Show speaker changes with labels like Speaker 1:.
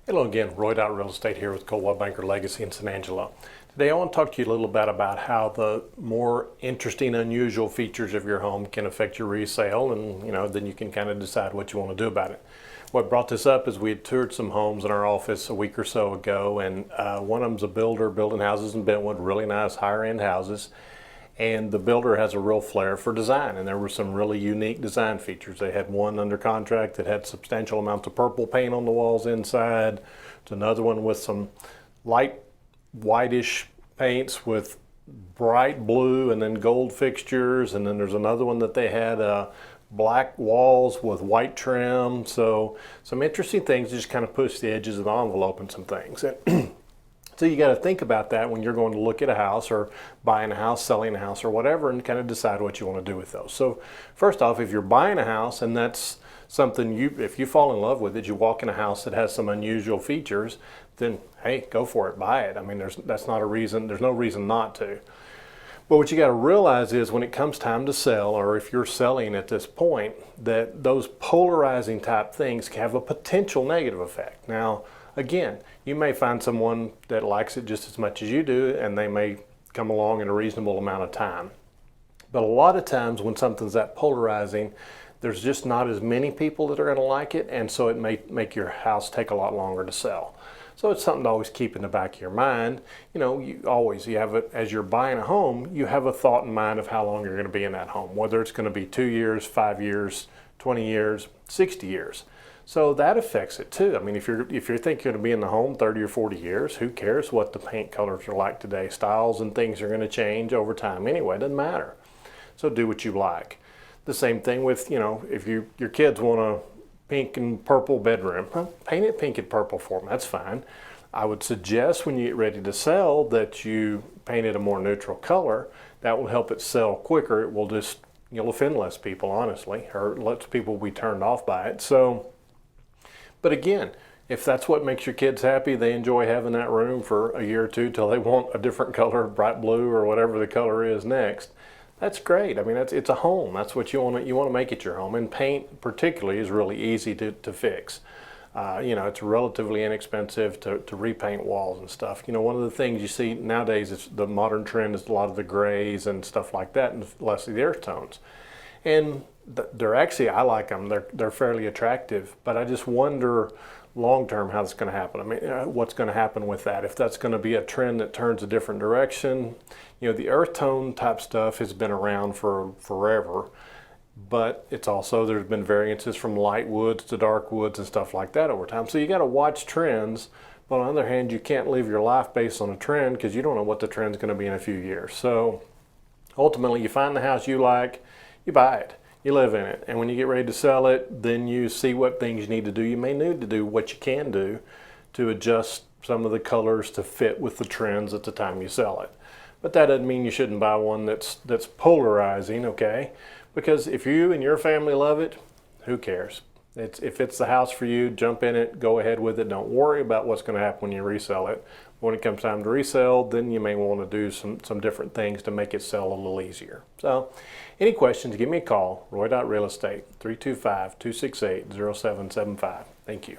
Speaker 1: Hello again, Roy.RealEstate here with Coldwell Banker Legacy in San Angelo. Today I want to talk to you a little bit about how the more interesting, unusual features of your home can affect your resale, and then you can kind of decide what you want to do about it. What brought this up is we had toured some homes in our office a week or so ago, and one of them's a builder building houses in Bentwood, really nice higher-end houses. And the builder has a real flair for design, and there were some really unique design features. They had one under contract that had substantial amounts of purple paint on the walls inside. There's another one with some light whitish paints with bright blue and then gold fixtures, and then there's another one that they had black walls with white trim. So some interesting things, just kind of push the edges of the envelope and some things. So you got to think about that when you're going to look at a house or buying a house, selling a house or whatever, and kind of decide what you want to do with those. So first off, if you're buying a house and that's something if you fall in love with it, you walk in a house that has some unusual features, then hey, go for it, buy it. I mean, there's no reason not to. But what you got to realize is when it comes time to sell, or if you're selling at this point, that those polarizing type things can have a potential negative effect. Now, again, you may find someone that likes it just as much as you do, and they may come along in a reasonable amount of time. But a lot of times when something's that polarizing, there's just not as many people that are going to like it, and so it may make your house take a lot longer to sell. So it's something to always keep in the back of your mind. You have it as you're buying a home, you have a thought in mind of how long you're going to be in that home, whether it's going to be 2 years, 5 years, 20 years, 60 years. So that affects it too. I mean, if you think you're going to be in the home 30 or 40 years, who cares what the paint colors are like today? Styles and things are going to change over time anyway. It doesn't matter. So do what you like. The same thing with, if your kids want a pink and purple bedroom, paint it pink and purple for them. That's fine. I would suggest when you get ready to sell that you paint it a more neutral color. That will help it sell quicker. You'll offend less people, honestly, or less people will be turned off by it. But again, if that's what makes your kids happy, they enjoy having that room for a year or two till they want a different color, bright blue or whatever the color is next, that's great. I mean, it's a home. That's what you want to make it your home. And paint particularly is really easy to fix. It's relatively inexpensive to repaint walls and stuff. One of the things you see nowadays is the modern trend is a lot of the grays and stuff like that and less of the earth tones. And they're actually, I like them. They're fairly attractive, but I just wonder long term how that's going to happen. I mean, what's going to happen with that? If that's going to be a trend that turns a different direction. The earth tone type stuff has been around for forever, but there's been variances from light woods to dark woods and stuff like that over time. So you got to watch trends, but on the other hand, you can't live your life based on a trend because you don't know what the trend's going to be in a few years. So ultimately, you find the house you like, you buy it, you live in it, and when you get ready to sell it, then you see what things you need to do. You may need to do what you can do to adjust some of the colors to fit with the trends at the time you sell it. But that doesn't mean you shouldn't buy one that's polarizing, okay? Because if you and your family love it, who cares? If it's the house for you, jump in it, go ahead with it. Don't worry about what's going to happen when you resell it. When it comes time to resell, then you may want to do some different things to make it sell a little easier. So any questions, give me a call, Roy.RealEstate, 325-268-0775. Thank you.